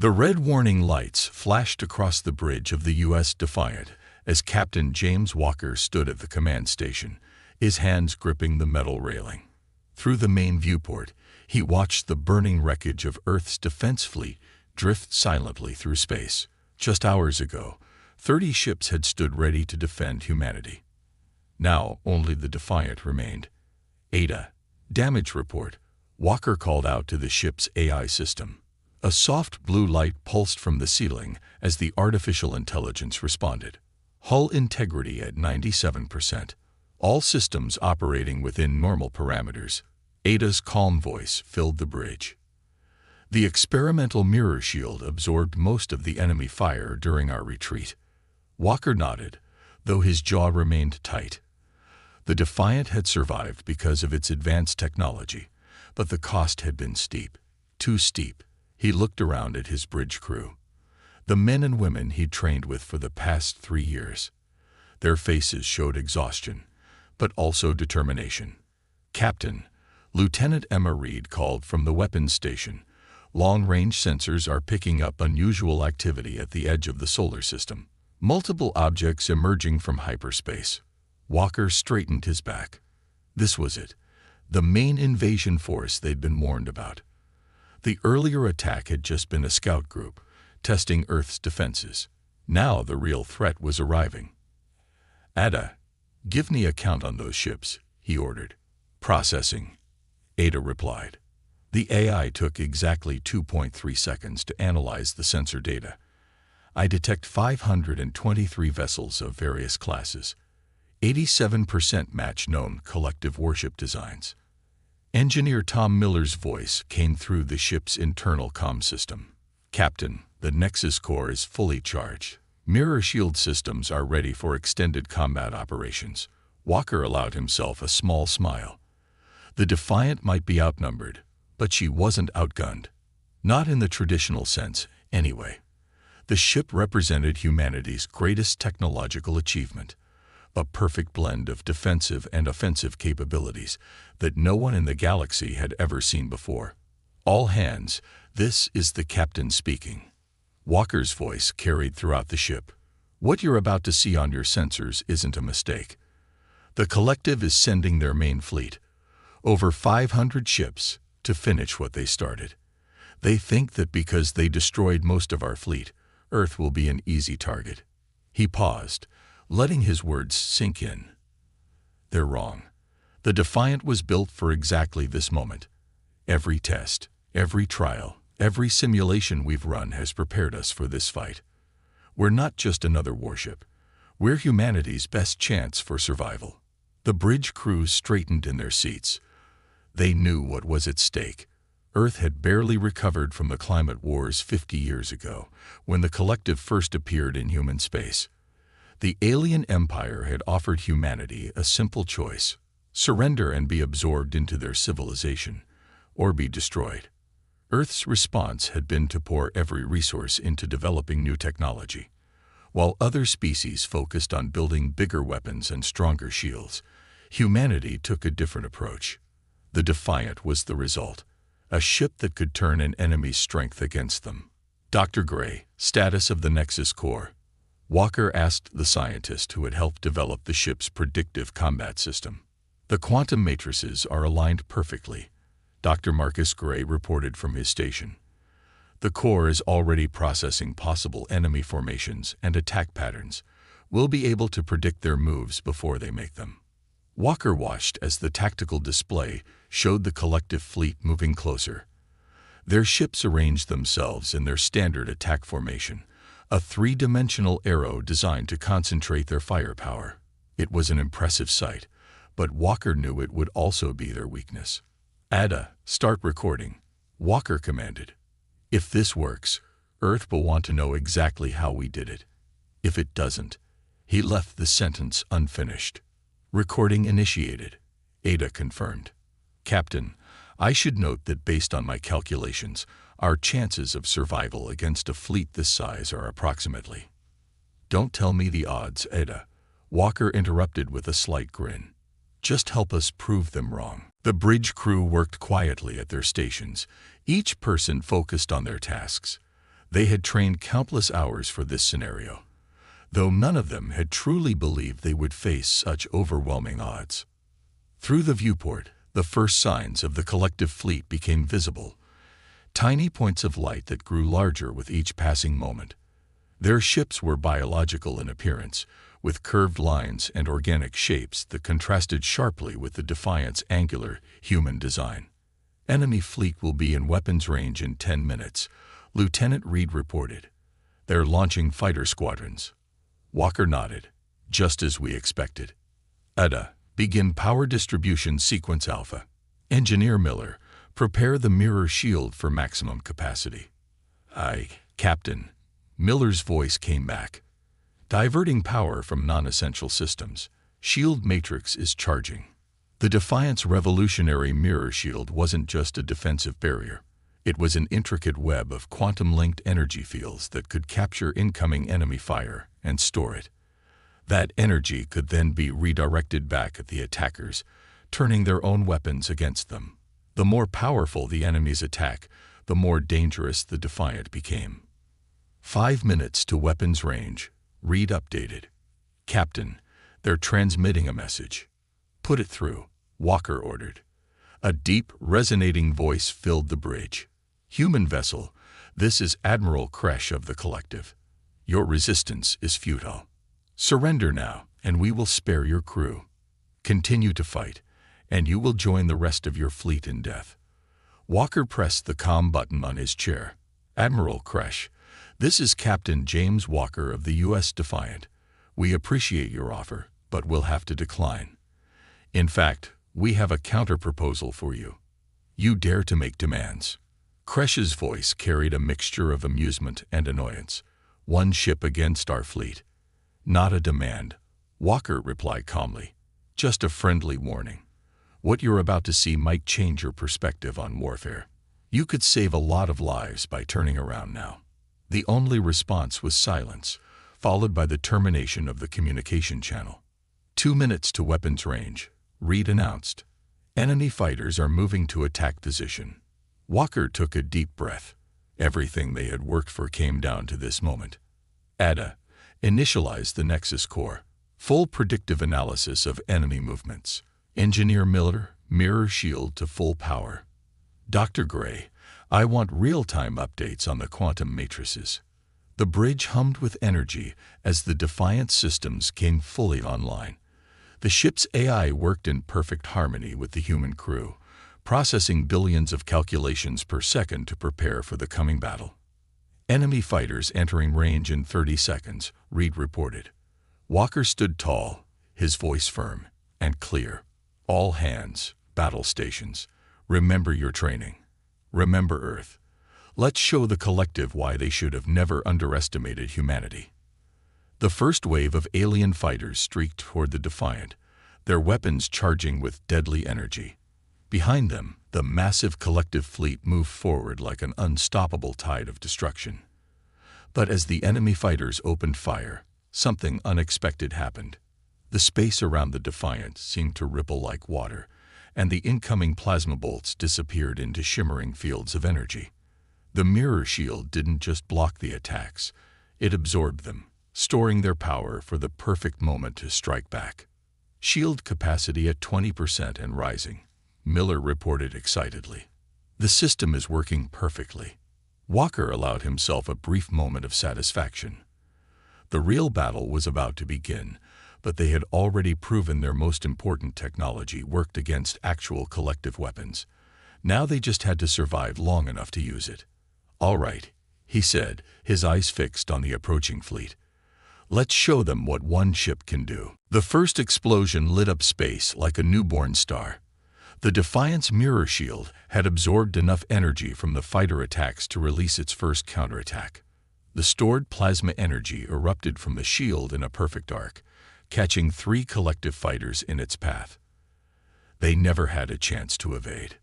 The red warning lights flashed across the bridge of the U.S. Defiant as Captain James Walker stood at the command station, his hands gripping the metal railing. Through the main viewport, he watched the burning wreckage of Earth's defense fleet drift silently through space. Just hours ago, 30 ships had stood ready to defend humanity. Now only the Defiant remained. "Ada, damage report," Walker called out to the ship's AI system. A soft blue light pulsed from the ceiling as the artificial intelligence responded. Hull integrity at 97%. All systems operating within normal parameters. Ada's calm voice filled the bridge. The experimental mirror shield absorbed most of the enemy fire during our retreat. Walker nodded, though his jaw remained tight. The Defiant had survived because of its advanced technology, but the cost had been steep. Too steep. He looked around at his bridge crew. The men and women he'd trained with for the past 3 years. Their faces showed exhaustion, but also determination. "Captain," Lieutenant Emma Reed called from the weapons station. "Long-range sensors are picking up unusual activity at the edge of the solar system. Multiple objects emerging from hyperspace." Walker straightened his back. This was it, the main invasion force they'd been warned about. The earlier attack had just been a scout group, testing Earth's defenses. Now the real threat was arriving. "Ada, give me a count on those ships," he ordered. "Processing," Ada replied. The AI took exactly 2.3 seconds to analyze the sensor data. "I detect 523 vessels of various classes. 87% match known collective warship designs." Engineer Tom Miller's voice came through the ship's internal comm system. "Captain, the Nexus core is fully charged. Mirror shield systems are ready for extended combat operations." Walker allowed himself a small smile. The Defiant might be outnumbered, but she wasn't outgunned. Not in the traditional sense, anyway. The ship represented humanity's greatest technological achievement, a perfect blend of defensive and offensive capabilities that no one in the galaxy had ever seen before. "All hands, this is the captain speaking." Walker's voice carried throughout the ship. "What you're about to see on your sensors isn't a mistake. The collective is sending their main fleet, over 500 ships, to finish what they started. They think that because they destroyed most of our fleet, Earth will be an easy target." He paused, letting his words sink in. They're wrong. The Defiant was built for exactly this moment. Every test, every trial, every simulation we've run has prepared us for this fight. We're not just another warship. We're humanity's best chance for survival. The bridge crew straightened in their seats. They knew what was at stake. Earth had barely recovered from the climate wars 50 years ago, when the collective first appeared in human space. The alien empire had offered humanity a simple choice: surrender and be absorbed into their civilization, or be destroyed. Earth's response had been to pour every resource into developing new technology. While other species focused on building bigger weapons and stronger shields, humanity took a different approach. The Defiant was the result, a ship that could turn an enemy's strength against them. "Dr. Gray, status of the Nexus core?" Walker asked the scientist who had helped develop the ship's predictive combat system. "The quantum matrices are aligned perfectly," Dr. Marcus Gray reported from his station. "The core is already processing possible enemy formations and attack patterns. We'll be able to predict their moves before they make them." Walker watched as the tactical display showed the collective fleet moving closer. Their ships arranged themselves in their standard attack formation, a 3-dimensional arrow designed to concentrate their firepower. It was an impressive sight, but Walker knew it would also be their weakness. "Ada, start recording," Walker commanded. "If this works, Earth will want to know exactly how we did it. If it doesn't," he left the sentence unfinished. "Recording initiated," Ada confirmed. "Captain, I should note that based on my calculations, our chances of survival against a fleet this size are approximately—" "Don't tell me the odds, Ada," Walker interrupted with a slight grin. "Just help us prove them wrong." The bridge crew worked quietly at their stations, each person focused on their tasks. They had trained countless hours for this scenario, though none of them had truly believed they would face such overwhelming odds. Through the viewport, the first signs of the collective fleet became visible, tiny points of light that grew larger with each passing moment. Their ships were biological in appearance, with curved lines and organic shapes that contrasted sharply with the Defiant's angular, human design. "Enemy fleet will be in weapons range in 10 minutes, Lieutenant Reed reported. "They're launching fighter squadrons." Walker nodded. "Just as we expected." "Ada, begin power distribution sequence Alpha. Engineer Miller, prepare the mirror shield for maximum capacity." "Aye, Captain." Miller's voice came back. "Diverting power from non-essential systems. Shield matrix is charging." The Defiant's revolutionary mirror shield wasn't just a defensive barrier. It was an intricate web of quantum-linked energy fields that could capture incoming enemy fire and store it. That energy could then be redirected back at the attackers, turning their own weapons against them. The more powerful the enemy's attack, the more dangerous the Defiant became. 5 minutes to weapons range, Reed updated. "Captain, they're transmitting a message." "Put it through," Walker ordered. A deep, resonating voice filled the bridge. "Human vessel, this is Admiral Kresh of the Collective. Your resistance is futile. Surrender now, and we will spare your crew. Continue to fight, and you will join the rest of your fleet in death." Walker pressed the comm button on his chair. "Admiral Kresh, this is Captain James Walker of the U.S. Defiant. We appreciate your offer, but we'll have to decline. In fact, we have a counter-proposal for you. You dare to make demands." Kresh's voice carried a mixture of amusement and annoyance. "One ship against our fleet. Not a demand," Walker replied calmly. "Just a friendly warning. What you're about to see might change your perspective on warfare. You could save a lot of lives by turning around now." The only response was silence, followed by the termination of the communication channel. 2 minutes to weapons range, Reed announced. "Enemy fighters are moving to attack position." Walker took a deep breath. Everything they had worked for came down to this moment. "Ada, initialize the Nexus core. Full predictive analysis of enemy movements. Engineer Miller, mirror shield to full power. Dr. Gray, I want real-time updates on the quantum matrices." The bridge hummed with energy as the Defiant systems came fully online. The ship's AI worked in perfect harmony with the human crew, processing billions of calculations per second to prepare for the coming battle. "Enemy fighters entering range in 30 seconds, Reed reported. Walker stood tall, his voice firm and clear. "All hands, battle stations, remember your training. Remember Earth. Let's show the Collective why they should have never underestimated humanity." The first wave of alien fighters streaked toward the Defiant, their weapons charging with deadly energy. Behind them, the massive Collective fleet moved forward like an unstoppable tide of destruction. But as the enemy fighters opened fire, something unexpected happened. The space around the Defiant seemed to ripple like water, and the incoming plasma bolts disappeared into shimmering fields of energy. The mirror shield didn't just block the attacks, it absorbed them, storing their power for the perfect moment to strike back. "Shield capacity at 20% and rising," Miller reported excitedly. "The system is working perfectly." Walker allowed himself a brief moment of satisfaction. The real battle was about to begin, but they had already proven their most important technology worked against actual Collective weapons. Now they just had to survive long enough to use it. "All right," he said, his eyes fixed on the approaching fleet. "Let's show them what one ship can do." The first explosion lit up space like a newborn star. The Defiant's mirror shield had absorbed enough energy from the fighter attacks to release its first counterattack. The stored plasma energy erupted from the shield in a perfect arc, catching 3 Collective fighters in its path. They never had a chance to evade.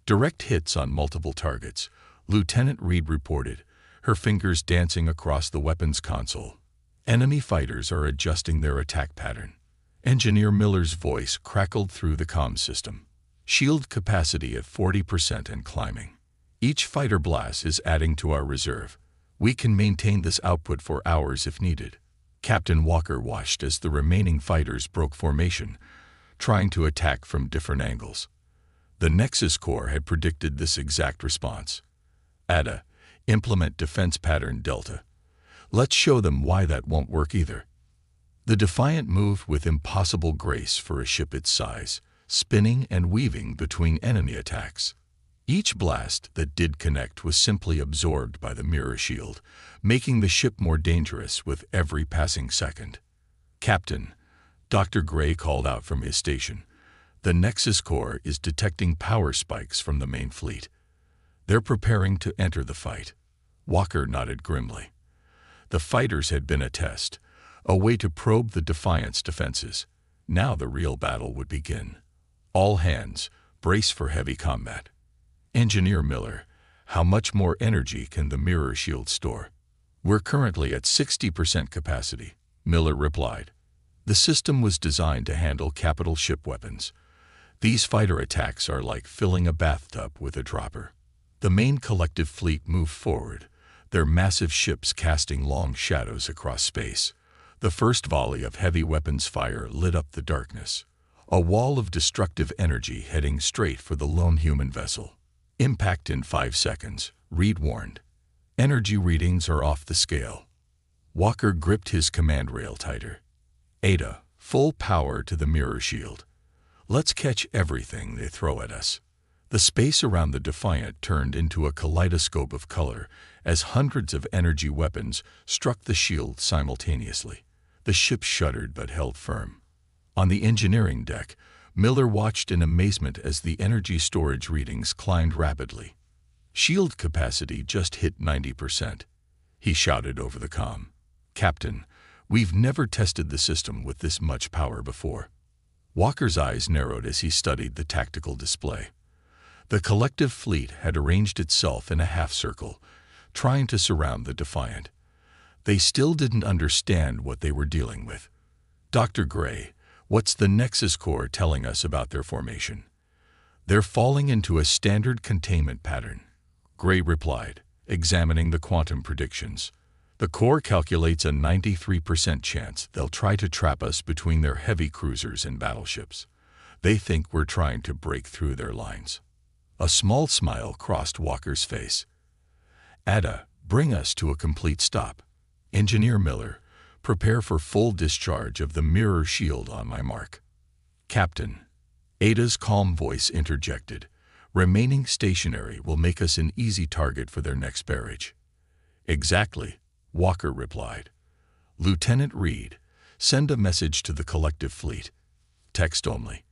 Direct hits on multiple targets, Lieutenant Reed reported, her fingers dancing across the weapons console. Enemy fighters are adjusting their attack pattern. Engineer Miller's voice crackled through the comm system. "Shield capacity at 40% and climbing. Each fighter blast is adding to our reserve. We can maintain this output for hours if needed. Captain Walker watched as the remaining fighters broke formation, trying to attack from different angles. The Nexus Corps had predicted this exact response. Ada, implement defense pattern Delta. Let's show them why that won't work either. The Defiant moved with impossible grace for a ship its size, spinning and weaving between enemy attacks. Each blast that did connect was simply absorbed by the mirror shield, making the ship more dangerous with every passing second. Captain, Dr. Gray called out from his station. The Nexus Corps is detecting power spikes from the main fleet. They're preparing to enter the fight. Walker nodded grimly. The fighters had been a test, a way to probe the Defiant's defenses. Now the real battle would begin. All hands, brace for heavy combat. Engineer Miller, how much more energy can the mirror shield store? We're currently at 60% capacity, Miller replied. The system was designed to handle capital ship weapons. These fighter attacks are like filling a bathtub with a dropper. The main collective fleet moved forward, their massive ships casting long shadows across space. The first volley of heavy weapons fire lit up the darkness, a wall of destructive energy heading straight for the lone human vessel. Impact in 5 seconds, Reed warned. Energy readings are off the scale. Walker gripped his command rail tighter. Ada, full power to the mirror shield. Let's catch everything they throw at us. The space around the Defiant turned into a kaleidoscope of color as hundreds of energy weapons struck the shield simultaneously. The ship shuddered but held firm. On the engineering deck, Miller watched in amazement as the energy storage readings climbed rapidly. Shield capacity just hit 90%. He shouted over the comm. Captain, we've never tested the system with this much power before. Walker's eyes narrowed as he studied the tactical display. The collective fleet had arranged itself in a half-circle, trying to surround the Defiant. They still didn't understand what they were dealing with. Dr. Gray, what's the Nexus Corps telling us about their formation? They're falling into a standard containment pattern, Gray replied, examining the quantum predictions. The Corps calculates a 93% chance they'll try to trap us between their heavy cruisers and battleships. They think we're trying to break through their lines. A small smile crossed Walker's face. Ada, bring us to a complete stop. Engineer Miller, prepare for full discharge of the mirror shield on my mark. Captain, Ada's calm voice interjected. Remaining stationary will make us an easy target for their next barrage. Exactly, Walker replied. Lieutenant Reed, send a message to the collective fleet. Text only.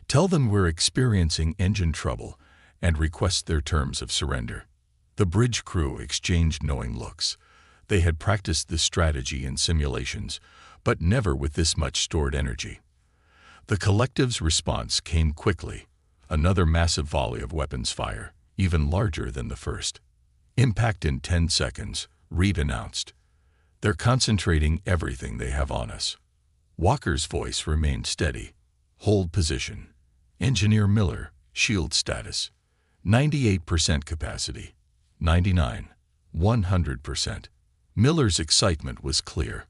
Tell them we're experiencing engine trouble and request their terms of surrender. The bridge crew exchanged knowing looks. They had practiced this strategy in simulations, but never with this much stored energy. The collective's response came quickly. Another massive volley of weapons fire, even larger than the first. Impact in 10 seconds, Reed announced. They're concentrating everything they have on us. Walker's voice remained steady. Hold position. Engineer Miller, shield status. 98% capacity. 99. 100%. Miller's excitement was clear.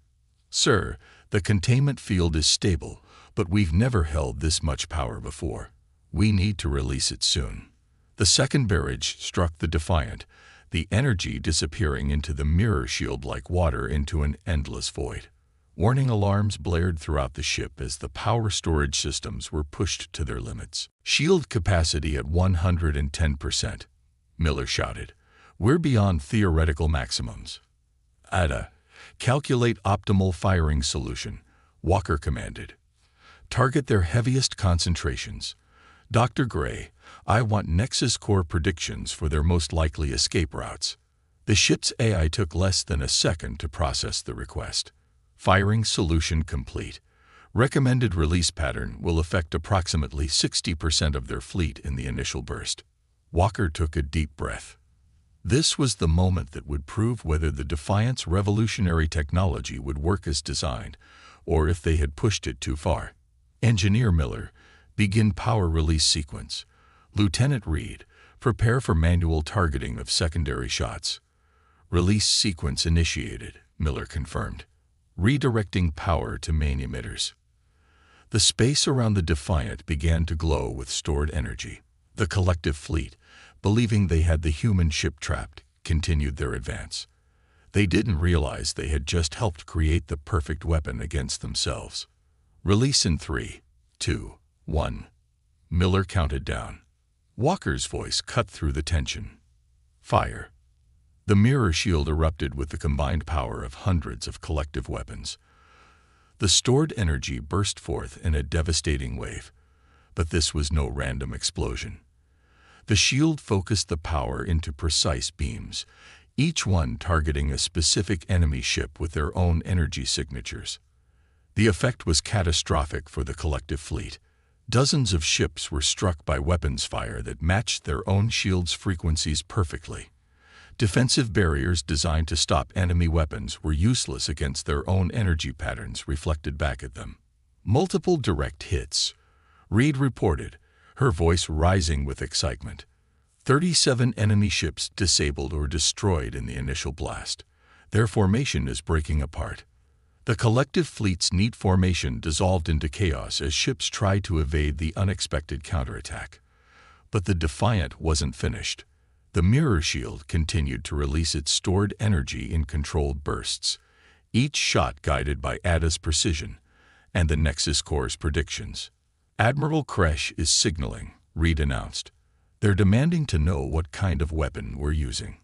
Sir, the containment field is stable, but we've never held this much power before. We need to release it soon. The second barrage struck the Defiant, the energy disappearing into the mirror shield like water into an endless void. Warning alarms blared throughout the ship as the power storage systems were pushed to their limits. Shield capacity at 110%, Miller shouted. We're beyond theoretical maximums. Ada, calculate optimal firing solution, Walker commanded. Target their heaviest concentrations. Dr. Gray, I want Nexus Corps predictions for their most likely escape routes. The ship's AI took less than a second to process the request. Firing solution complete. Recommended release pattern will affect approximately 60% of their fleet in the initial burst. Walker took a deep breath. This was the moment that would prove whether the Defiant's revolutionary technology would work as designed, or if they had pushed it too far. Engineer Miller, begin power release sequence. Lieutenant Reed, prepare for manual targeting of secondary shots. Release sequence initiated, Miller confirmed, redirecting power to main emitters. The space around the Defiant began to glow with stored energy. The collective fleet, believing they had the human ship trapped, continued their advance. They didn't realize they had just helped create the perfect weapon against themselves. Release in 3, 2, 1. Miller counted down. Walker's voice cut through the tension. Fire. The mirror shield erupted with the combined power of hundreds of collective weapons. The stored energy burst forth in a devastating wave, but this was no random explosion. The shield focused the power into precise beams, each one targeting a specific enemy ship with their own energy signatures. The effect was catastrophic for the collective fleet. Dozens of ships were struck by weapons fire that matched their own shield's frequencies perfectly. Defensive barriers designed to stop enemy weapons were useless against their own energy patterns reflected back at them. Multiple direct hits, Reed reported, her voice rising with excitement. 37 enemy ships disabled or destroyed in the initial blast. Their formation is breaking apart. The collective fleet's neat formation dissolved into chaos as ships tried to evade the unexpected counterattack. But the Defiant wasn't finished. The mirror shield continued to release its stored energy in controlled bursts, each shot guided by Ada's precision and the Nexus Core's predictions. Admiral Kresh is signaling, Reed announced. They're demanding to know what kind of weapon we're using.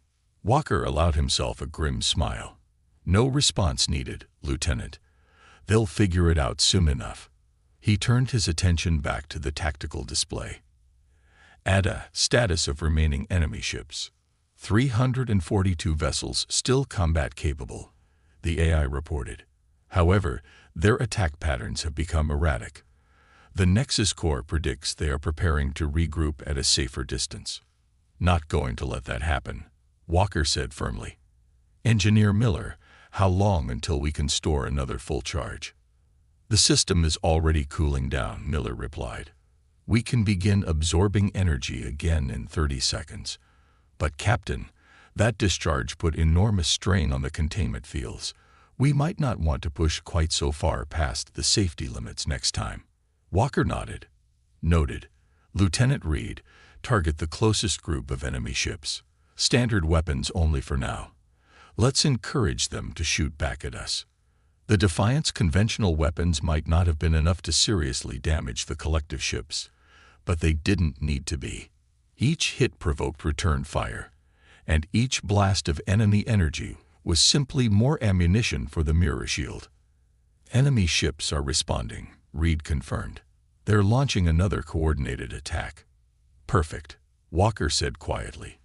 Walker allowed himself a grim smile. No response needed, Lieutenant. They'll figure it out soon enough. He turned his attention back to the tactical display. Ada, status of remaining enemy ships. 342 vessels still combat capable, the AI reported. However, their attack patterns have become erratic. The Nexus Core predicts they are preparing to regroup at a safer distance. Not going to let that happen, Walker said firmly. Engineer Miller, how long until we can store another full charge? The system is already cooling down, Miller replied. We can begin absorbing energy again in 30 seconds. But Captain, that discharge put enormous strain on the containment fields. We might not want to push quite so far past the safety limits next time. Walker nodded. Noted. Lieutenant Reed, target the closest group of enemy ships. Standard weapons only for now. Let's encourage them to shoot back at us. The Defiant's conventional weapons might not have been enough to seriously damage the collective ships, but they didn't need to be. Each hit provoked return fire, and each blast of enemy energy was simply more ammunition for the mirror shield. Enemy ships are responding, Reed confirmed. They're launching another coordinated attack. Perfect, Walker said quietly.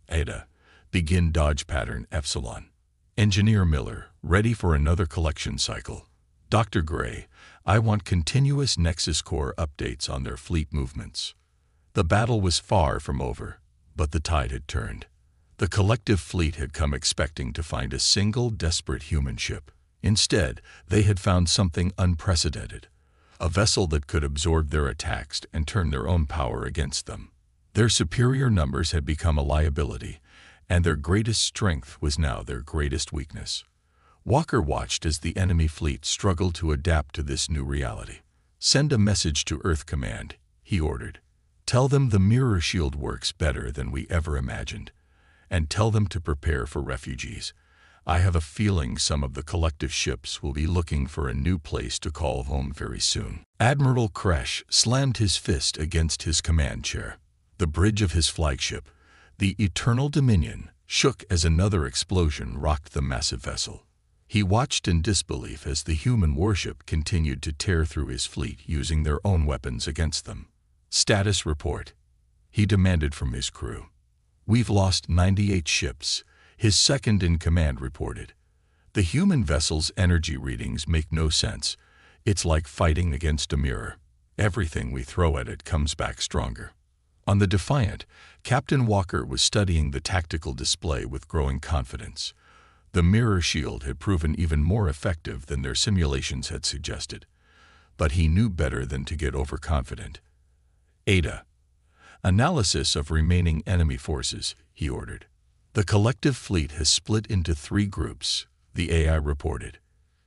Ada, begin dodge pattern Epsilon. Engineer Miller, ready for another collection cycle. Dr. Gray, I want continuous Nexus Core updates on their fleet movements. The battle was far from over, but the tide had turned. The collective fleet had come expecting to find a single desperate human ship. Instead, they had found something unprecedented, a vessel that could absorb their attacks and turn their own power against them. Their superior numbers had become a liability, and their greatest strength was now their greatest weakness. Walker watched as the enemy fleet struggled to adapt to this new reality. Send a message to Earth Command, he ordered. Tell them the mirror shield works better than we ever imagined, and tell them to prepare for refugees. I have a feeling some of the collective ships will be looking for a new place to call home very soon. Admiral Kresh slammed his fist against his command chair. The bridge of his flagship, the Eternal Dominion, shook as another explosion rocked the massive vessel. He watched in disbelief as the human warship continued to tear through his fleet using their own weapons against them. Status report, he demanded from his crew. We've lost 98 ships, his second-in-command reported. The human vessel's energy readings make no sense. It's like fighting against a mirror. Everything we throw at it comes back stronger. On the Defiant, Captain Walker was studying the tactical display with growing confidence. The mirror shield had proven even more effective than their simulations had suggested. But he knew better than to get overconfident. Ada, analysis of remaining enemy forces, he ordered. The collective fleet has split into 3 groups, the AI reported.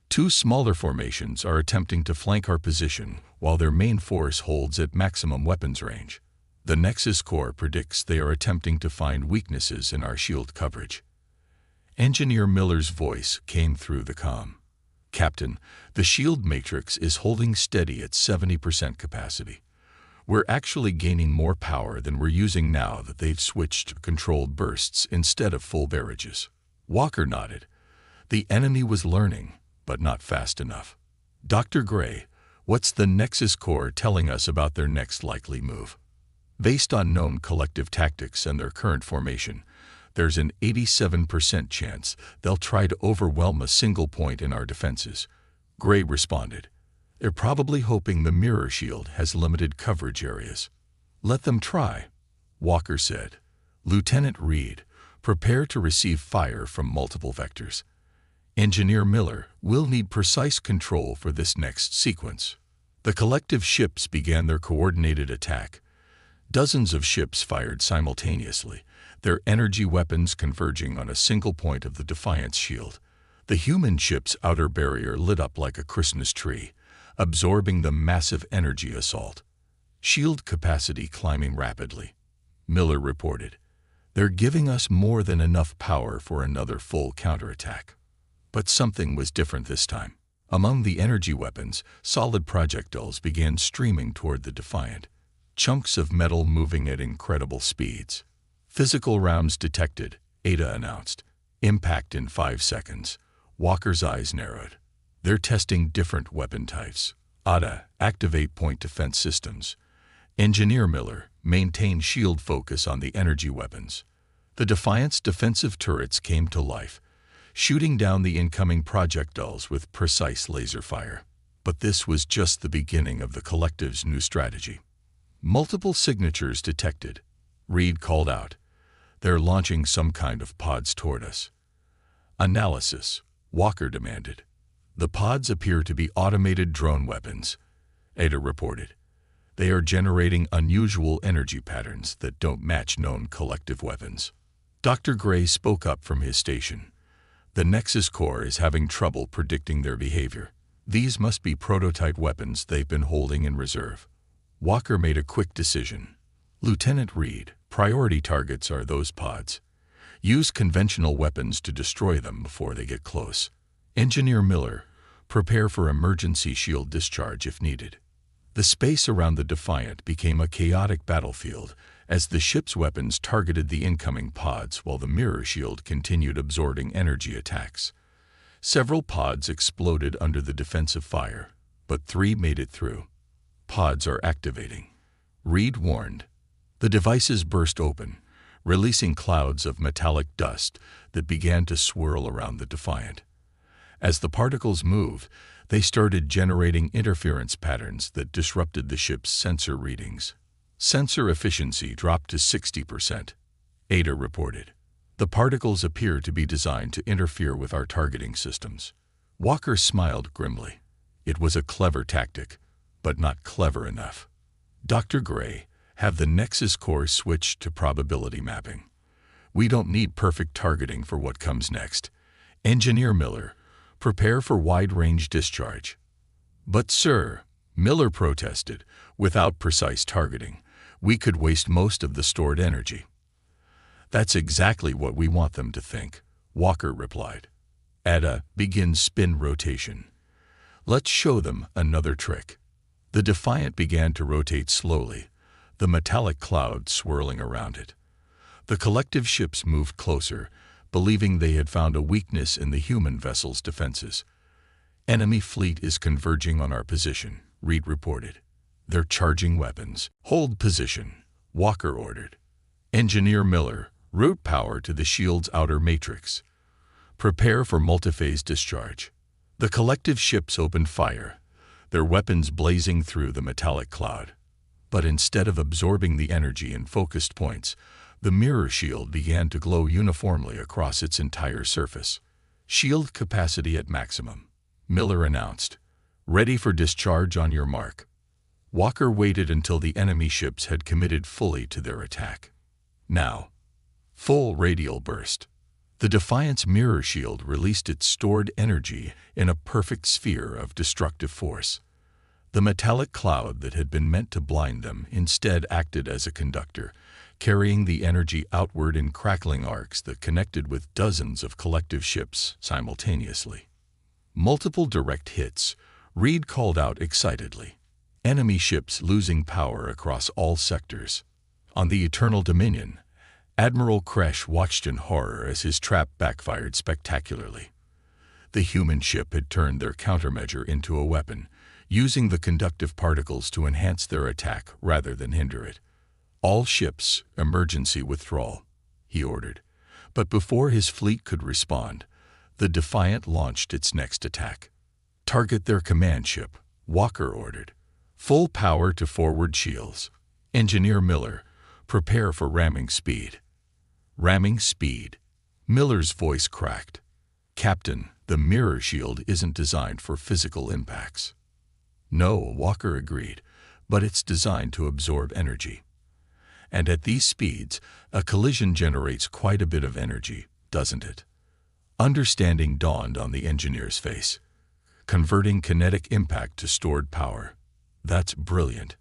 2 smaller formations are attempting to flank our position, while their main force holds at maximum weapons range. The Nexus Corps predicts they are attempting to find weaknesses in our shield coverage. Engineer Miller's voice came through the comm. Captain, the shield matrix is holding steady at 70% capacity. We're actually gaining more power than we're using now that they've switched to controlled bursts instead of full barrages. Walker nodded. The enemy was learning, but not fast enough. Dr. Gray, what's the Nexus Corps telling us about their next likely move? Based on known collective tactics and their current formation, there's an 87% chance they'll try to overwhelm a single point in our defenses. Gray responded. They're probably hoping the mirror shield has limited coverage areas. Let them try, Walker said. Lieutenant Reed, prepare to receive fire from multiple vectors. Engineer Miller, we'll need precise control for this next sequence. The collective ships began their coordinated attack. Dozens of ships fired simultaneously, their energy weapons converging on a single point of the Defiance shield. The human ship's outer barrier lit up like a Christmas tree, absorbing the massive energy assault. Shield capacity climbing rapidly, Miller reported. They're giving us more than enough power for another full counterattack. But something was different this time. Among the energy weapons, solid projectiles began streaming toward the Defiant, chunks of metal moving at incredible speeds. Physical rounds detected, Ada announced. Impact in 5 seconds. Walker's eyes narrowed. They're testing different weapon types. Ada, activate point defense systems. Engineer Miller, maintain shield focus on the energy weapons. The Defiant's defensive turrets came to life, shooting down the incoming projectiles with precise laser fire. But this was just the beginning of the collective's new strategy. Multiple signatures detected, Reed called out. They're launching some kind of pods toward us. Analysis, Walker demanded. The pods appear to be automated drone weapons, Ada reported. They are generating unusual energy patterns that don't match known collective weapons. Dr. Gray spoke up from his station. The Nexus Corps is having trouble predicting their behavior. These must be prototype weapons they've been holding in reserve. Walker made a quick decision. Lieutenant Reed, priority targets are those pods. Use conventional weapons to destroy them before they get close. Engineer Miller, prepare for emergency shield discharge if needed. The space around the Defiant became a chaotic battlefield as the ship's weapons targeted the incoming pods while the mirror shield continued absorbing energy attacks. Several pods exploded under the defensive fire, but 3 made it through. Pods are activating, Reed warned. The devices burst open, releasing clouds of metallic dust that began to swirl around the Defiant. As the particles moved, they started generating interference patterns that disrupted the ship's sensor readings. Sensor efficiency dropped to 60%, Ada reported. The particles appear to be designed to interfere with our targeting systems. Walker smiled grimly. It was a clever tactic, but not clever enough. Dr. Gray, have the Nexus Corps switch to probability mapping. We don't need perfect targeting for what comes next. Engineer Miller, prepare for wide-range discharge. But sir, Miller protested, without precise targeting, we could waste most of the stored energy. That's exactly what we want them to think, Walker replied. Ada, begin spin rotation. Let's show them another trick. The Defiant began to rotate slowly, the metallic cloud swirling around it. The collective ships moved closer, believing they had found a weakness in the human vessel's defenses. Enemy fleet is converging on our position, Reed reported. They're charging weapons. Hold position, Walker ordered. Engineer Miller, route power to the shield's outer matrix. Prepare for multiphase discharge. The collective ships opened fire, their weapons blazing through the metallic cloud. But instead of absorbing the energy in focused points, the mirror shield began to glow uniformly across its entire surface. Shield capacity at maximum, Miller announced. Ready for discharge on your mark. Walker waited until the enemy ships had committed fully to their attack. Now, Full radial burst. The Defiant's mirror shield released its stored energy in a perfect sphere of destructive force. The metallic cloud that had been meant to blind them instead acted as a conductor, carrying the energy outward in crackling arcs that connected with dozens of collective ships simultaneously. Multiple direct hits, Reed called out excitedly. Enemy ships losing power across all sectors. On the Eternal Dominion, Admiral Kresh watched in horror as his trap backfired spectacularly. The human ship had turned their countermeasure into a weapon, using the conductive particles to enhance their attack rather than hinder it. "All ships, emergency withdrawal," he ordered. But before his fleet could respond, the Defiant launched its next attack. "Target their command ship," Walker ordered. "Full power to forward shields. Engineer Miller, prepare for ramming speed." Ramming speed. Miller's voice cracked. "Captain, the mirror shield isn't designed for physical impacts." "No," Walker agreed, "but it's designed to absorb energy. And at these speeds, a collision generates quite a bit of energy, doesn't it?" Understanding dawned on the engineer's face. "Converting kinetic impact to stored power. That's brilliant.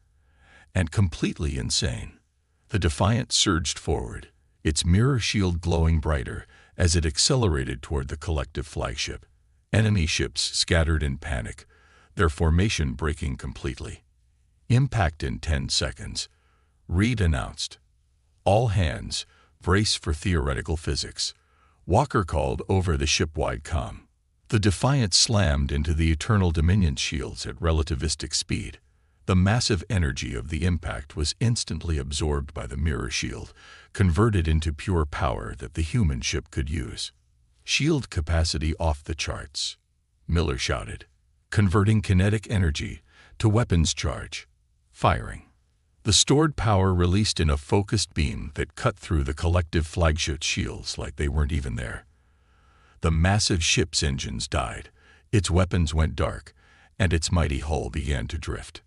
And completely insane." The Defiant surged forward, its mirror shield glowing brighter as it accelerated toward the collective flagship. Enemy ships scattered in panic, their formation breaking completely. "Impact in 10 seconds, Reed announced. "All hands, brace for theoretical physics," Walker called over the ship-wide comm. The Defiant slammed into the Eternal Dominion shields at relativistic speed. The massive energy of the impact was instantly absorbed by the mirror shield, converted into pure power that the human ship could use. "Shield capacity off the charts," Miller shouted. "Converting kinetic energy to weapons charge. Firing." The stored power released in a focused beam that cut through the collective flagship shields like they weren't even there. The massive ship's engines died, its weapons went dark, and its mighty hull began to drift.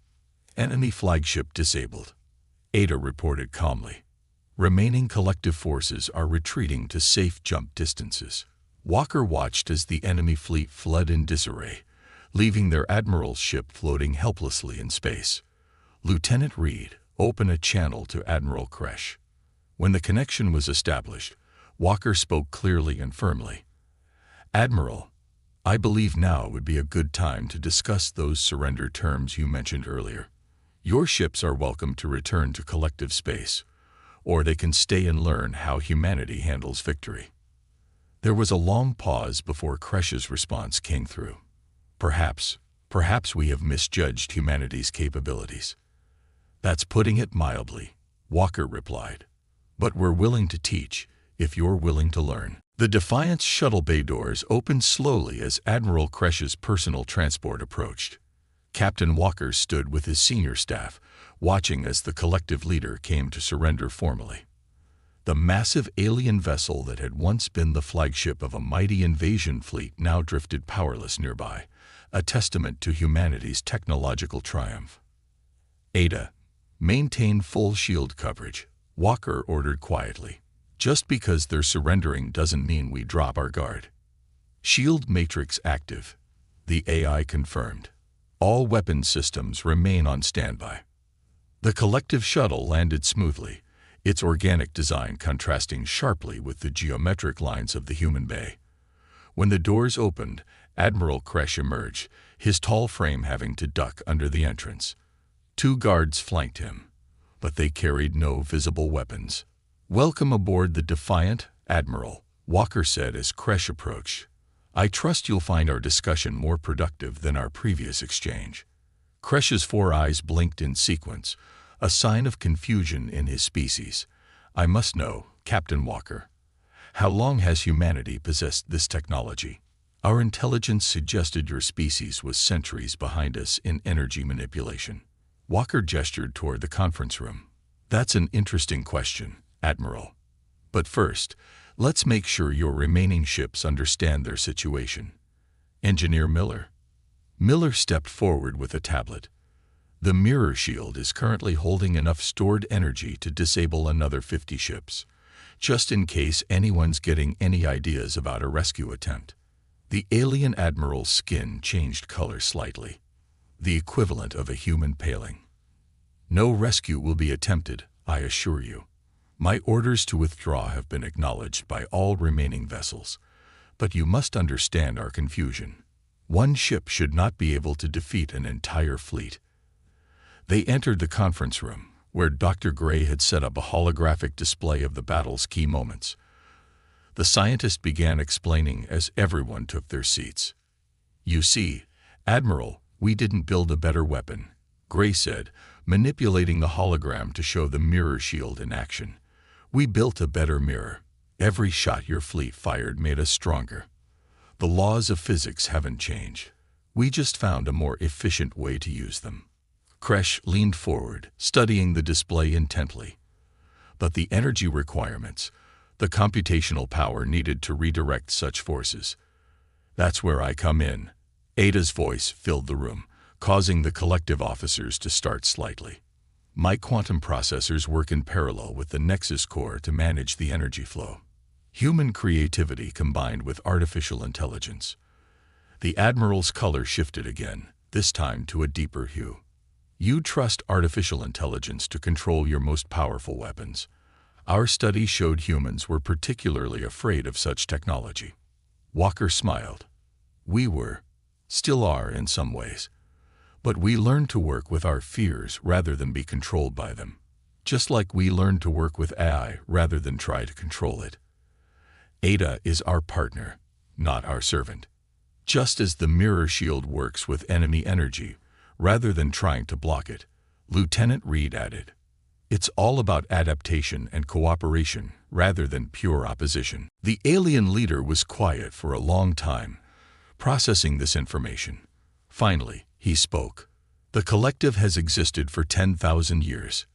"Enemy flagship disabled," Ada reported calmly. "Remaining collective forces are retreating to safe jump distances." Walker watched as the enemy fleet fled in disarray, leaving their admiral's ship floating helplessly in space. "Lieutenant Reed, open a channel to Admiral Kresh." When the connection was established, Walker spoke clearly and firmly. "Admiral, I believe now would be a good time to discuss those surrender terms you mentioned earlier. Your ships are welcome to return to collective space, or they can stay and learn how humanity handles victory." There was a long pause before Kresh's response came through. Perhaps we have misjudged humanity's capabilities." "That's putting it mildly," Walker replied. "But we're willing to teach, if you're willing to learn." The Defiant's shuttle bay doors opened slowly as Admiral Kresh's personal transport approached. Captain Walker stood with his senior staff, watching as the collective leader came to surrender formally. The massive alien vessel that had once been the flagship of a mighty invasion fleet now drifted powerless nearby, a testament to humanity's technological triumph. "Ada, maintain full shield coverage," Walker ordered quietly. "Just because they're surrendering doesn't mean we drop our guard." "Shield matrix active," the AI confirmed. "All weapon systems remain on standby." The collective shuttle landed smoothly, its organic design contrasting sharply with the geometric lines of the human bay. When the doors opened, Admiral Kresh emerged, his tall frame having to duck under the entrance. 2 guards flanked him, but they carried no visible weapons. "Welcome aboard the Defiant, Admiral," Walker said as Kresh approached. "I trust you'll find our discussion more productive than our previous exchange." Kresh's 4 eyes blinked in sequence, a sign of confusion in his species. "I must know, Captain Walker. How long has humanity possessed this technology?" "Our intelligence suggested your species was centuries behind us in energy manipulation." Walker gestured toward the conference room. "That's an interesting question, Admiral. But first, let's make sure your remaining ships understand their situation. Engineer Miller." Miller stepped forward with a tablet. "The mirror shield is currently holding enough stored energy to disable another 50 ships. just in case anyone's getting any ideas about a rescue attempt. The alien admiral's skin changed color slightly, the equivalent of a human paling. No rescue will be attempted, I assure you. My orders to withdraw have been acknowledged by all remaining vessels, but you must understand our confusion. One ship should not be able to defeat an entire fleet. They entered the conference room, where Dr. Gray had set up a holographic display of the battle's key moments. The scientist began explaining as everyone took their seats. "You see, Admiral, we didn't build a better weapon," Gray said, manipulating the hologram to show the mirror shield in action. "We built a better mirror. Every shot your fleet fired made us stronger. The laws of physics haven't changed. We just found a more efficient way to use them." Kresh leaned forward, studying the display intently. "But the energy requirements, the computational power needed to redirect such forces. That's where I come in." Ada's voice filled the room, causing the collective officers to start slightly. "My quantum processors work in parallel with the Nexus core to manage the energy flow. Human creativity combined with artificial intelligence." The Admiral's color shifted again, this time to a deeper hue. "You trust artificial intelligence to control your most powerful weapons. Our study showed humans were particularly afraid of such technology." Walker smiled. "We were, still are in some ways. But we learned to work with our fears rather than be controlled by them. Just like we learned to work with AI rather than try to control it. Ada is our partner, not our servant. Just as the mirror shield works with enemy energy, rather than trying to block it," Lieutenant Reed added. "It's all about adaptation and cooperation rather than pure opposition." The alien leader was quiet for a long time, processing this information. Finally, he spoke. "The collective has existed for 10,000 years.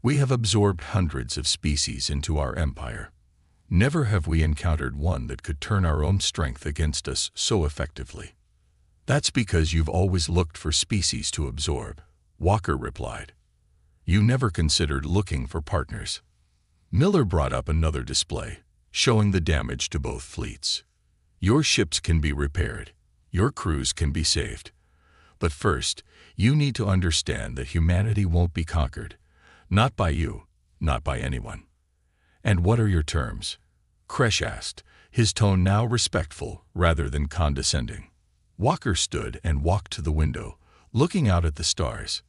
We have absorbed hundreds of species into our empire. Never have we encountered one that could turn our own strength against us so effectively." "That's because you've always looked for species to absorb," Walker replied. "You never considered looking for partners." Miller brought up another display, showing the damage to both fleets. "Your ships can be repaired. Your crews can be saved. But first, you need to understand that humanity won't be conquered. Not by you, not by anyone." "And what are your terms?" Kresh asked, his tone now respectful rather than condescending. Walker stood and walked to the window, looking out at the stars.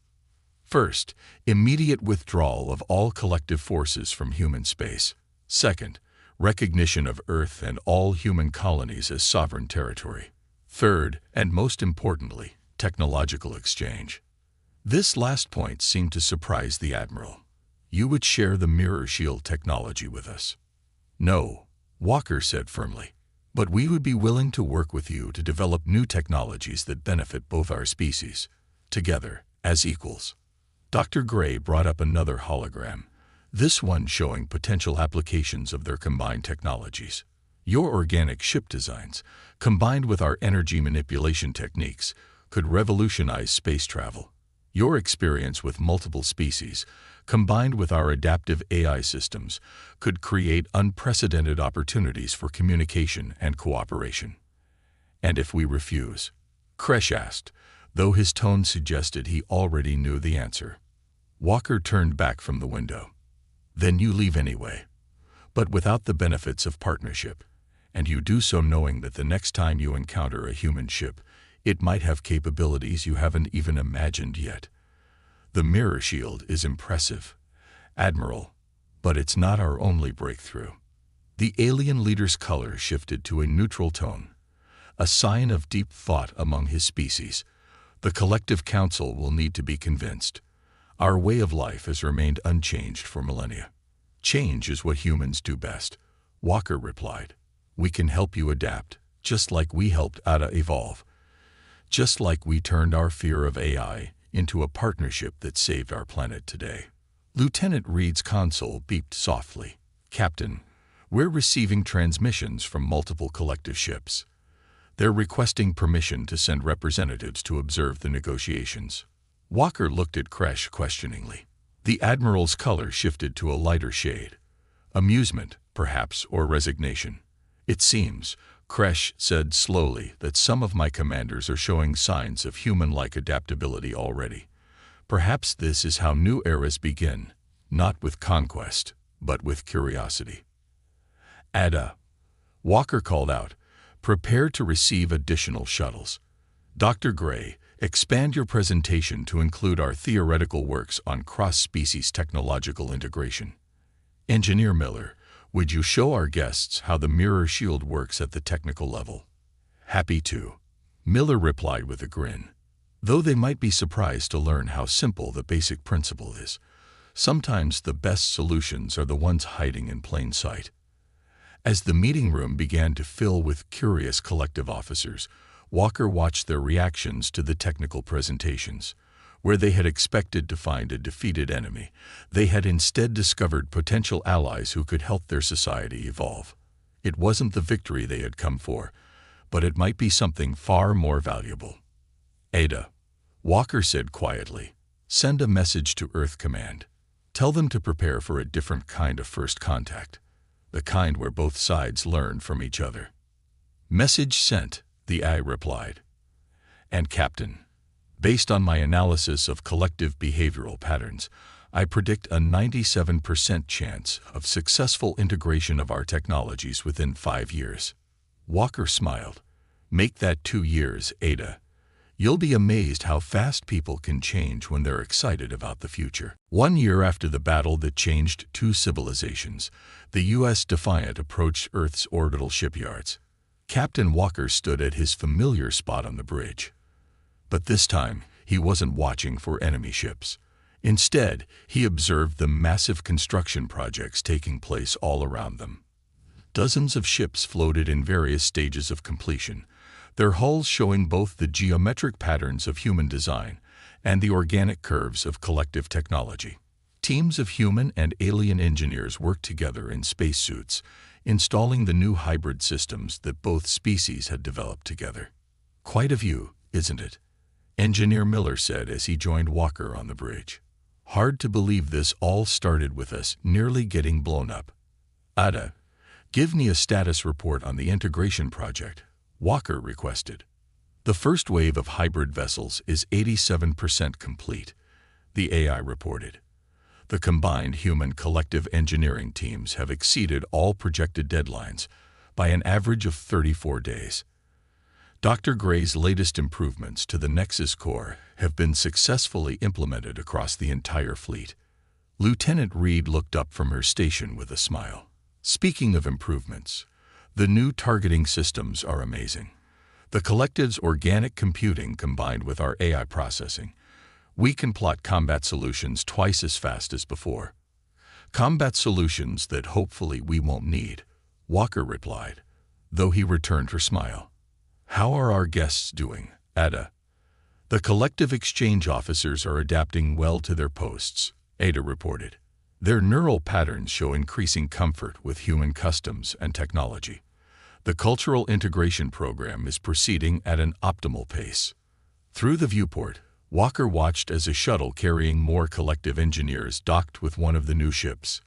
"First, immediate withdrawal of all collective forces from human space. Second, recognition of Earth and all human colonies as sovereign territory. Third, and most importantly, technological exchange." This last point seemed to surprise the Admiral. "You would share the mirror shield technology with us?" "No," Walker said firmly. "But we would be willing to work with you to develop new technologies that benefit both our species, together, as equals." Dr. Gray brought up another hologram, this one showing potential applications of their combined technologies. "Your organic ship designs, combined with our energy manipulation techniques, could revolutionize space travel. Your experience with multiple species, combined with our adaptive AI systems, could create unprecedented opportunities for communication and cooperation." "And if we refuse?" Kresh asked, though his tone suggested he already knew the answer. Walker turned back from the window. "Then you leave anyway. But without the benefits of partnership. And you do so knowing that the next time you encounter a human ship, it might have capabilities you haven't even imagined yet. The mirror shield is impressive, Admiral, but it's not our only breakthrough." The alien leader's color shifted to a neutral tone, a sign of deep thought among his species. "The collective council will need to be convinced. Our way of life has remained unchanged for millennia." "Change is what humans do best," Walker replied. "We can help you adapt, just like we helped Ada evolve. Just like we turned our fear of AI into a partnership that saved our planet today." Lieutenant Reed's console beeped softly. "Captain, we're receiving transmissions from multiple collective ships. They're requesting permission to send representatives to observe the negotiations." Walker looked at Kresh questioningly. The Admiral's color shifted to a lighter shade, Amusement, perhaps, or resignation. It seems, Kresh said slowly, that some of my commanders are showing signs of human-like adaptability already. Perhaps this is how new eras begin, not with conquest, but with curiosity. Ada, Walker called out, prepare to receive additional shuttles. Dr. Gray, expand your presentation to include our theoretical works on cross-species technological integration. Engineer Miller, would you show our guests how the mirror shield works at the technical level? Happy to. Miller replied with a grin. Though they might be surprised to learn how simple the basic principle is, sometimes the best solutions are the ones hiding in plain sight. As the meeting room began to fill with curious collective officers, Walker watched their reactions to the technical presentations. Where they had expected to find a defeated enemy, they had instead discovered potential allies who could help their society evolve. It wasn't the victory they had come for, but it might be something far more valuable. Ada, Walker said quietly, send a message to Earth Command. Tell them to prepare for a different kind of first contact, the kind where both sides learn from each other. Message sent, the AI replied. And Captain, based on my analysis of collective behavioral patterns, I predict a 97% chance of successful integration of our technologies within 5 years. Walker smiled. Make that 2 years, Ada. You'll be amazed how fast people can change when they're excited about the future. 1 year after the battle that changed 2 civilizations, the U.S. Defiant approached Earth's orbital shipyards. Captain Walker stood at his familiar spot on the bridge. But this time, he wasn't watching for enemy ships. Instead, he observed the massive construction projects taking place all around them. Dozens of ships floated in various stages of completion, their hulls showing both the geometric patterns of human design and the organic curves of collective technology. Teams of human and alien engineers worked together in spacesuits, installing the new hybrid systems that both species had developed together. Quite a view, isn't it? Engineer Miller said as he joined Walker on the bridge. Hard to believe this all started with us nearly getting blown up. Ada, give me a status report on the integration project, Walker requested. The first wave of hybrid vessels is 87% complete, the AI reported. The combined human collective engineering teams have exceeded all projected deadlines by an average of 34 days. Dr. Gray's latest improvements to the Nexus core have been successfully implemented across the entire fleet. Lieutenant Reed looked up from her station with a smile. Speaking of improvements, the new targeting systems are amazing. The collective's organic computing combined with our AI processing, we can plot combat solutions twice as fast as before. Combat solutions that hopefully we won't need, Walker replied, though he returned her smile. How are our guests doing, Ada? The collective exchange officers are adapting well to their posts, Ada reported. Their neural patterns show increasing comfort with human customs and technology. The cultural integration program is proceeding at an optimal pace. Through the viewport, Walker watched as a shuttle carrying more collective engineers docked with one of the new ships.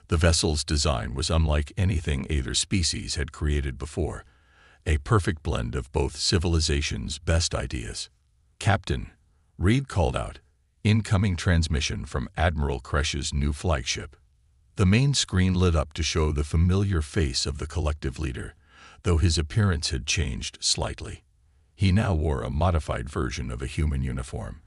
The vessel's design was unlike anything either species had created before, a perfect blend of both civilizations' best ideas. Captain, Reed called out, incoming transmission from Admiral Kresh's new flagship. The main screen lit up to show the familiar face of the collective leader, though his appearance had changed slightly. He now wore a modified version of a human uniform,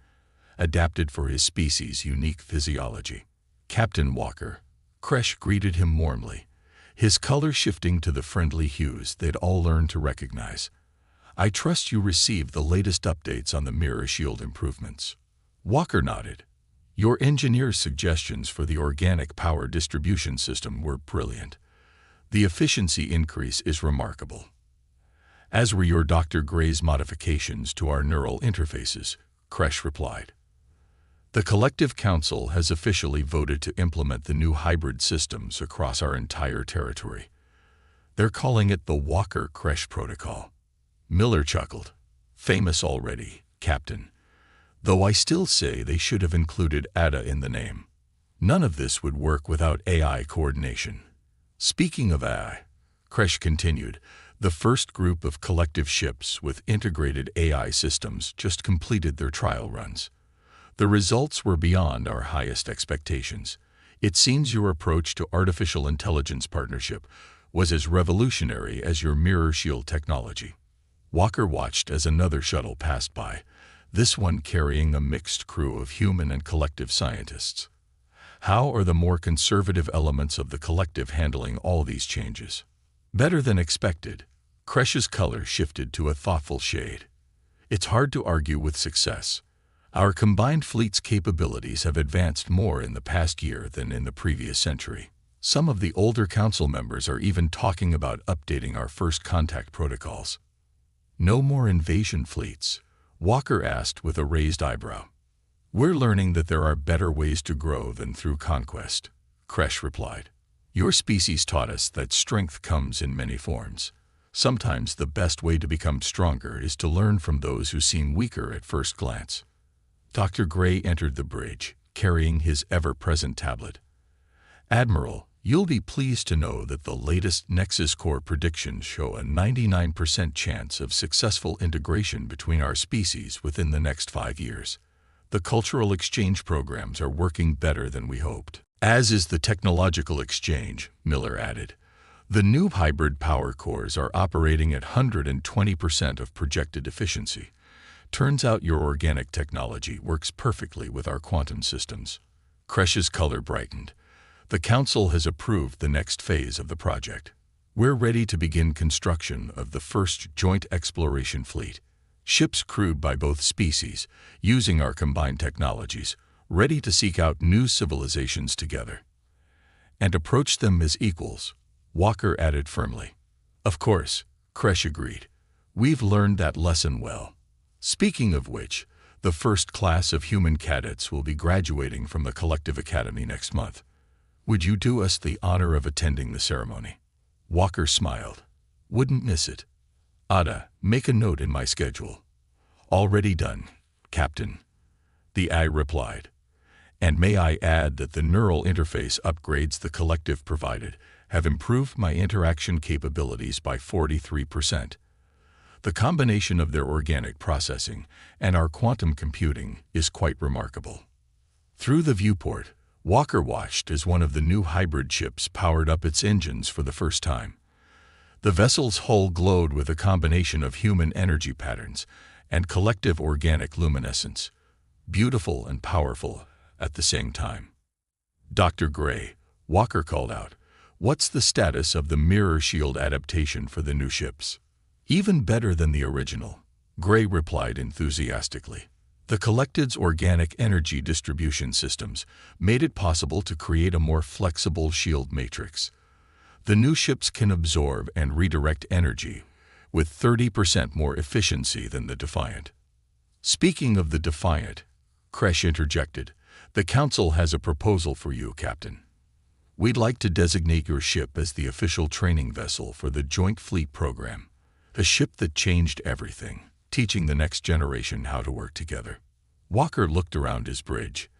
adapted for his species' unique physiology. Captain Walker, Kresh greeted him warmly, his color shifting to the friendly hues they'd all learned to recognize. I trust you received the latest updates on the mirror shield improvements. Walker nodded. Your engineer's suggestions for the organic power distribution system were brilliant. The efficiency increase is remarkable. As were your Dr. Gray's modifications to our neural interfaces, Kresh replied. The Collective Council has officially voted to implement the new hybrid systems across our entire territory. They're calling it the Walker-Kresh Protocol. Miller chuckled. Famous already, Captain. Though I still say they should have included Ada in the name. None of this would work without AI coordination. Speaking of AI, Kresh continued, the first group of collective ships with integrated AI systems just completed their trial runs. The results were beyond our highest expectations. It seems your approach to artificial intelligence partnership was as revolutionary as your mirror shield technology. Walker watched as another shuttle passed by, this one carrying a mixed crew of human and collective scientists. How are the more conservative elements of the collective handling all these changes? Better than expected. Kresh's color shifted to a thoughtful shade. It's hard to argue with success. Our combined fleet's capabilities have advanced more in the past year than in the previous century. Some of the older council members are even talking about updating our first contact protocols. No more invasion fleets? Walker asked with a raised eyebrow. We're learning that there are better ways to grow than through conquest, Kresh replied. Your species taught us that strength comes in many forms. Sometimes the best way to become stronger is to learn from those who seem weaker at first glance. Dr. Gray entered the bridge, carrying his ever-present tablet. Admiral, you'll be pleased to know that the latest Nexus Core predictions show a 99% chance of successful integration between our species within the next 5 years. The cultural exchange programs are working better than we hoped. As is the technological exchange, Miller added. The new hybrid power cores are operating at 120% of projected efficiency. Turns out your organic technology works perfectly with our quantum systems. Kresh's color brightened. The Council has approved the next phase of the project. We're ready to begin construction of the first joint exploration fleet. Ships crewed by both species, using our combined technologies, ready to seek out new civilizations together. And approach them as equals, Walker added firmly. Of course, Kresh agreed. We've learned that lesson well. Speaking of which, the first class of human cadets will be graduating from the Collective Academy next month. Would you do us the honor of attending the ceremony? Walker smiled. Wouldn't miss it. Ada, make a note in my schedule. Already done, Captain. The AI replied. And may I add that the neural interface upgrades the Collective provided have improved my interaction capabilities by 43%. The combination of their organic processing and our quantum computing is quite remarkable. Through the viewport, Walker watched as one of the new hybrid ships powered up its engines for the first time. The vessel's hull glowed with a combination of human energy patterns and collective organic luminescence, beautiful and powerful at the same time. Dr. Gray, Walker called out, what's the status of the mirror shield adaptation for the new ships? Even better than the original, Gray replied enthusiastically. The Collected's organic energy distribution systems made it possible to create a more flexible shield matrix. The new ships can absorb and redirect energy with 30% more efficiency than the Defiant. Speaking of the Defiant, Kresh interjected, the Council has a proposal for you, Captain. We'd like to designate your ship as the official training vessel for the Joint Fleet Program, a ship that changed everything, teaching the next generation how to work together. Walker looked around his bridge,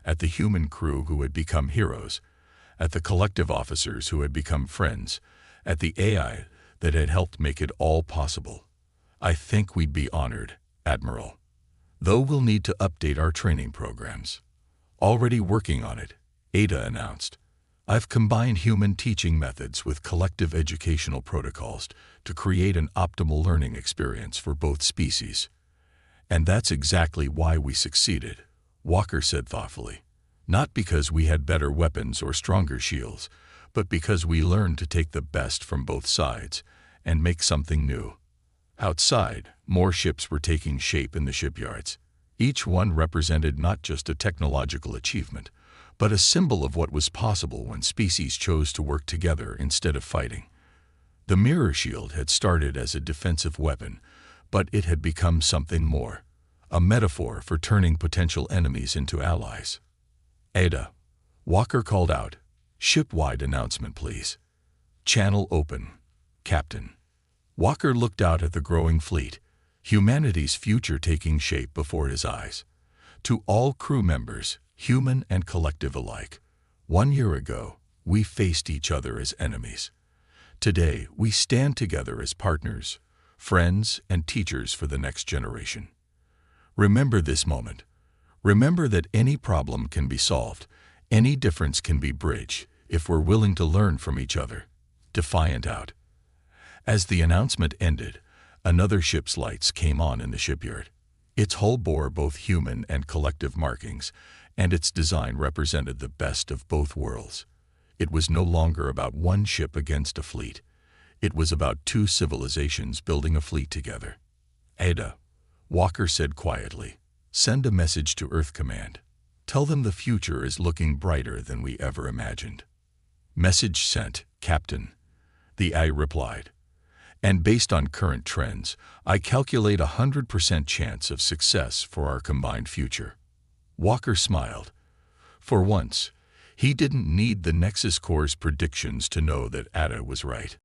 at the human crew who had become heroes, at the collective officers who had become friends, at the AI that had helped make it all possible. I think we'd be honored, Admiral. Though we'll need to update our training programs. Already working on it, Ada announced. I've combined human teaching methods with collective educational protocols to create an optimal learning experience for both species. And that's exactly why we succeeded, Walker said thoughtfully. Not because we had better weapons or stronger shields, but because we learned to take the best from both sides and make something new. Outside, more ships were taking shape in the shipyards. Each one represented not just a technological achievement, but a symbol of what was possible when species chose to work together instead of fighting. The mirror shield had started as a defensive weapon, but it had become something more, a metaphor for turning potential enemies into allies. Ada, Walker called out, ship-wide announcement, please. Channel open, Captain. Walker looked out at the growing fleet, humanity's future taking shape before his eyes. To all crew members, human and collective alike, 1 year ago, we faced each other as enemies. Today, we stand together as partners, friends, and teachers for the next generation. Remember this moment. Remember that any problem can be solved, any difference can be bridged, if we're willing to learn from each other. Defiant out. As the announcement ended, another ship's lights came on in the shipyard. Its hull bore both human and collective markings, and its design represented the best of both worlds. It was no longer about one ship against a fleet. It was about two civilizations building a fleet together. "Ada," Walker said quietly, "send a message to Earth Command. Tell them the future is looking brighter than we ever imagined." "Message sent, Captain," the AI replied. "And based on current trends, I calculate 100% chance of success for our combined future." Walker smiled. For once, he didn't need the Nexus Core's predictions to know that Ada was right.